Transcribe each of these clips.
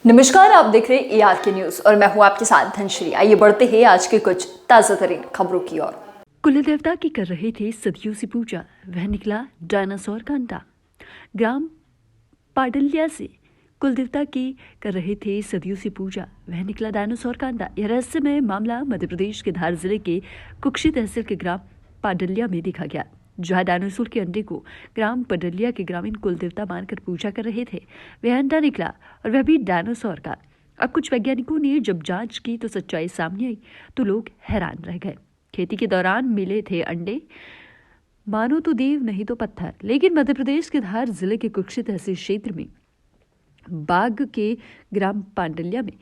नमस्कार, आप देख रहे हैं AR के न्यूज और मैं हूं आपके साथ धनश्री। आइए बढ़ते हैं आज के कुछ ताजा तरीन खबरों की ओर। कुल देवता की कर रहे थे सदियों से पूजा, वह निकला डायनासोर का अंडा। ग्राम पाडल्या से कुल देवता की कर रहे थे सदियों से पूजा, वह निकला डायनासोर का अंडा। यह रहस्यमय मामला मध्य प्रदेश के धार जिले के कुक्षी तहसील के ग्राम पाडल्या में देखा गया, जहां डायनासोर के अंडे को ग्राम पडलिया के ग्रामीण कुल देवता मानकर पूजा कर रहे थे। वह अंडा निकला और वह भी डायनासोर का। अब कुछ वैज्ञानिकों ने जब जांच की तो सच्चाई सामने आई तो लोग हैरान रह गए। खेती के दौरान मिले थे अंडे, मानो तो देव नहीं तो पत्थर। लेकिन मध्य प्रदेश के धार जिले के कुक्षी तहसील क्षेत्र में बाग के ग्राम पांडल्या में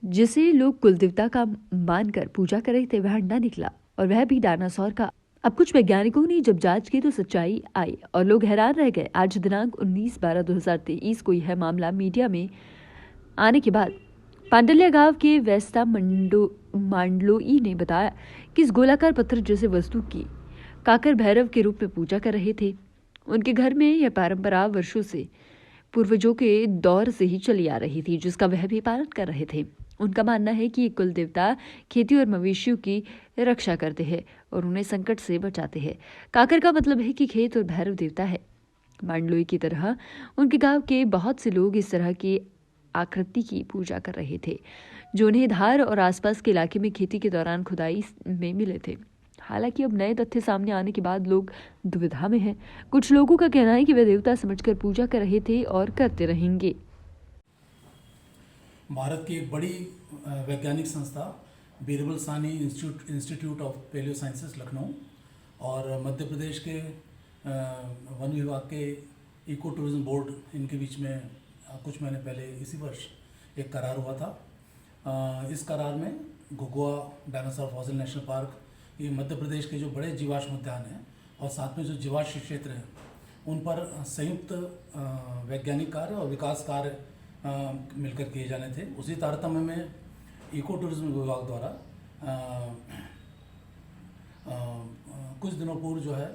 जिसे लोग कुल देवता का मानकर पूजा कर रहे थे, वह अंडा निकला और वह भी डायनासोर का। अब कुछ वैज्ञानिकों ने जब जांच की तो सच्चाई आई और लोग हैरान रह गए। आज दिनांक 19/12/2023 को यह मामला मीडिया में आने के बाद पांडल्या गांव के वैस्ता मांडलोई ने बताया कि इस गोलाकार पत्थर जैसे वस्तु की काकर भैरव के रूप में पूजा कर रहे थे। उनके घर में यह परंपरा वर्षों से पूर्वजों के दौर से ही चली आ रही थी, जिसका वह भी पालन कर रहे थे। उनका मानना है कि ये कुल देवता खेती और मवेशियों की रक्षा करते हैं और उन्हें संकट से बचाते हैं। काकर का मतलब है कि खेत और भैरव देवता है। मांडलोई की तरह उनके गांव के बहुत से लोग इस तरह की आकृति की पूजा कर रहे थे, जो उन्हें धार और आसपास के इलाके में खेती के दौरान खुदाई में मिले थे। हालांकि अब नए तथ्य सामने आने के बाद लोग दुविधा में हैं। कुछ लोगों का कहना है कि वे देवता समझकर पूजा कर रहे थे और करते रहेंगे। भारत की एक बड़ी वैज्ञानिक संस्था Birbal Sahni institute of palaeosciences Lucknow और मध्य प्रदेश के वन विभाग के इको टूरिज्म बोर्ड, इनके बीच में कुछ महीने पहले इसी वर्ष एक करार हुआ था। इस करार में घुघुआ डायनासोर फॉसिल नेशनल पार्क, ये मध्य प्रदेश के जो बड़े जीवाश्म उद्यान हैं और साथ में जो जीवाश्म क्षेत्र हैं, उन पर संयुक्त वैज्ञानिक कार्य और विकास कार्य मिलकर किए जाने थे। उसी तारतम्य में इको टूरिज्म विभाग द्वारा कुछ दिनों पूर्व जो है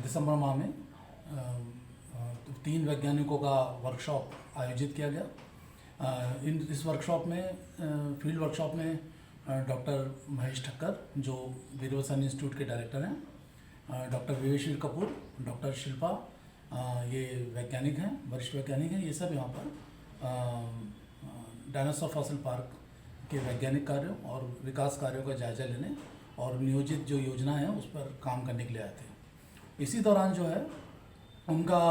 दिसंबर माह में 3 वैज्ञानिकों का वर्कशॉप आयोजित किया गया। इस वर्कशॉप में फील्ड वर्कशॉप में डॉक्टर महेश ठक्कर, जो बीरबल साहनी इंस्टीट्यूट के डायरेक्टर हैं, डॉक्टर विवेशीर कपूर, डॉक्टर शिल्पा, ये वैज्ञानिक हैं, वरिष्ठ वैज्ञानिक हैं। ये सब यहाँ पर डायनासोर फॉसिल पार्क के वैज्ञानिक कार्यों और विकास कार्यों का जायजा लेने और नियोजित जो योजना है उस पर काम करने के लिए आए थे। इसी दौरान जो है उनका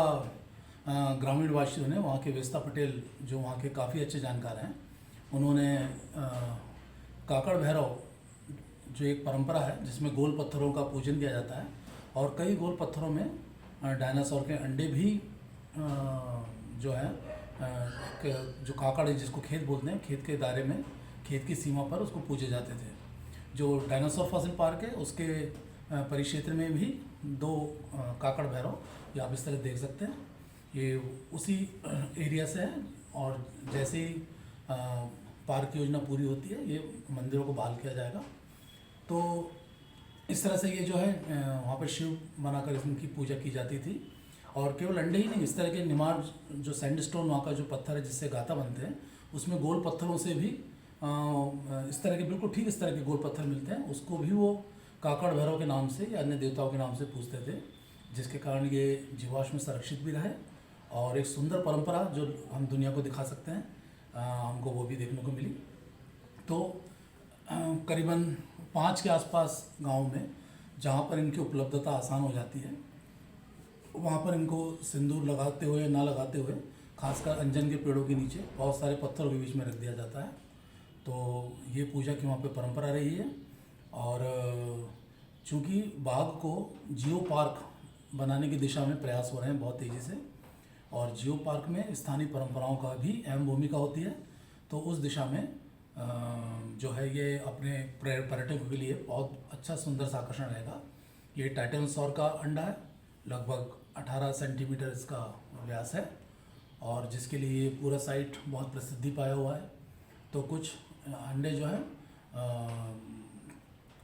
ग्रामीण वासियों ने, वहाँ के वेस्ता पटेल जो वहाँ के काफ़ी अच्छे जानकार हैं, उन्होंने काकड़ भैरव जो एक परंपरा है जिसमें गोल पत्थरों का पूजन किया जाता है और कई गोल पत्थरों में डायनासोर के अंडे भी जो है जो काकड़ है, जिसको खेत बोलते हैं, खेत के दायरे में, खेत की सीमा पर उसको पूजे जाते थे। जो डायनासोर फॉसिल पार्क है उसके परिक्षेत्र में भी 2 काकड़ भैरव, ये आप इस तरह देख सकते हैं, ये उसी एरिया से है। और जैसे ही पार्क की योजना पूरी होती है, ये मंदिरों को बहाल किया जाएगा। तो इस तरह से ये जो है वहाँ पर शिव बनाकर इनकी पूजा की जाती थी। और केवल अंडे ही नहीं, इस तरह के निमार जो सैंडस्टोन, वहाँ का जो पत्थर है जिससे गाता बनते हैं, उसमें गोल पत्थरों से भी इस तरह के, बिल्कुल ठीक इस तरह के गोल पत्थर मिलते हैं, उसको भी वो काकड़ भैरव के नाम से या अन्य देवताओं के नाम से पूजते थे, जिसके कारण ये जीवाश्म संरक्षित भी रहे और एक सुंदर परंपरा जो हम दुनिया को दिखा सकते हैं, हमको वो भी देखने को मिली। तो करीबन 5 के आसपास गाँव में जहाँ पर इनकी उपलब्धता आसान हो जाती है, वहाँ पर इनको सिंदूर लगाते हुए ना लगाते हुए, खासकर अंजन के पेड़ों के नीचे बहुत सारे पत्थरों के बीच में रख दिया जाता है। तो ये पूजा की वहाँ पे परंपरा रही है। और चूँकि बाग को जियो पार्क बनाने की दिशा में प्रयास हो रहे हैं बहुत तेज़ी से, और जियो पार्क में स्थानीय परंपराओं का भी अहम भूमिका होती है, तो उस दिशा में जो है ये अपने पर्यटकों के लिए बहुत अच्छा सुंदर सा आकर्षण रहेगा। ये टाइटेनोसॉर का अंडा है, लगभग 18 सेंटीमीटर इसका व्यास है और जिसके लिए पूरा साइट बहुत प्रसिद्धि पाया हुआ है। तो कुछ अंडे जो है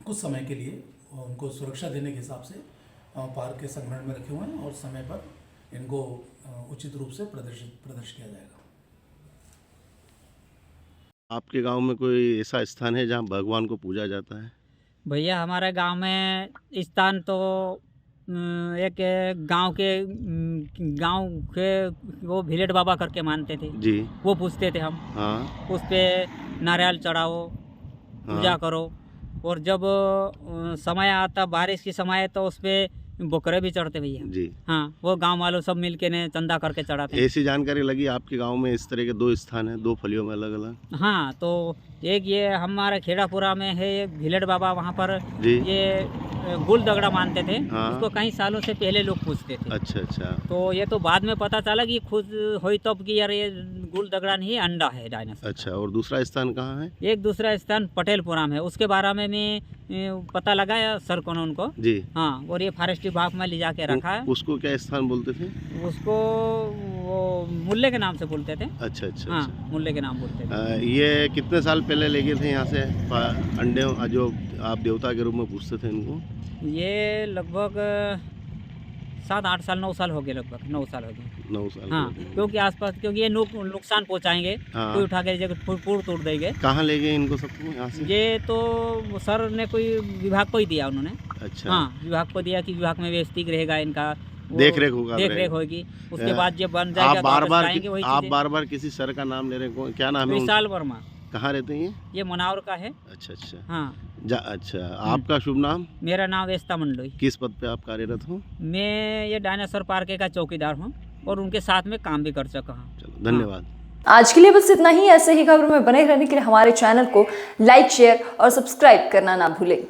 कुछ समय के लिए उनको सुरक्षा देने के हिसाब से पार्क के संग्रहण में रखे हुए हैं और समय पर इनको उचित रूप से प्रदर्शित किया जाएगा। आपके गांव में कोई ऐसा स्थान है जहां भगवान को पूजा जाता है? भैया हमारे गांव में स्थान तो एक गांव के वो भिलेट बाबा करके मानते थे, जी। वो पूछते थे हम। हाँ। उस पे नारियल चढ़ाओ, पूजा हाँ। करो। और जब समय आता बारिश की समय तो उस पे बकरे भी चढ़ते भैया। जी। हाँ, वो गांव वालों सब मिल के ने चंदा करके चढ़ाते। ऐसी जानकारी लगी आपके गांव में इस तरह के 2 स्थान हैं, 2 फलियों में अलग अलग? हाँ, तो एक ये हमारे खेड़ापुरा में है एक भिलेट बाबा, वहाँ पर जी। ये गुल दगड़ा मानते थे। हाँ। उसको कई सालों से पहले लोग पूछते थे। अच्छा अच्छा। तो ये तो बाद में पता चला कि खुद हुई तब कि यार ये गुल दगड़ा नहीं अंडा है डायनासोर। अच्छा, और दूसरा स्थान कहाँ है? एक दूसरा स्थान पटेलपुरा में है, उसके बारे में मैं पता लगाया सर को उनको। जी। हाँ, और ये फॉरेस्ट विभाग में ले जाके रखा है। उसको क्या स्थान बोलते थे? उसको वो मुल्ले के नाम से बोलते थे। अच्छा अच्छा। हाँ, अच्छा। मुल्ले के नाम बोलते थे। ये कितने साल पहले ले गए थे यहाँ से अंडे, जो आप देवता के रूप में पूछते थे इनको? ये लगभग 7-8 साल 9 साल हो गए, लगभग 9 साल हो गए। 9 साल। हाँ, क्योंकि आसपास क्योंकि ये नुकसान पहुंचाएंगे। हाँ। कोई उठा के जगह पूर तोड़ देंगे। कहाँ ले गए इनको सबको यहाँ से? ये तो सर ने कोई विभाग को ही दिया उन्होंने। अच्छा। हाँ, विभाग को दिया कि विभाग में व्यवस्थित रहेगा इनका, वो देख रेख होगा। देख रेख होगी। उसके बाद जब बन जाएगा आप तो वापस बार लाएंगे वही बार चीजें। बार बार किसी सर का नाम ले रहे हैं, क्या नाम है उनका? विशाल वर्मा। कहाँ रहते हैं ये मनावर का है। अच्छा अच्छा। हाँ, अच्छा, आपका शुभ नाम? मेरा नाम वेस्ता मंडलोई। किस पद पे आप कार्यरत हो? मैं ये डायनासोर पार्क का चौकीदार हूँ और उनके साथ में काम भी कर चुका हूँ। चलो, धन्यवाद। आज के लिए बस इतना ही। ऐसे ही खबरों में बने रहने के लिए हमारे चैनल को लाइक, शेयर और सब्सक्राइब करना ना भूलें।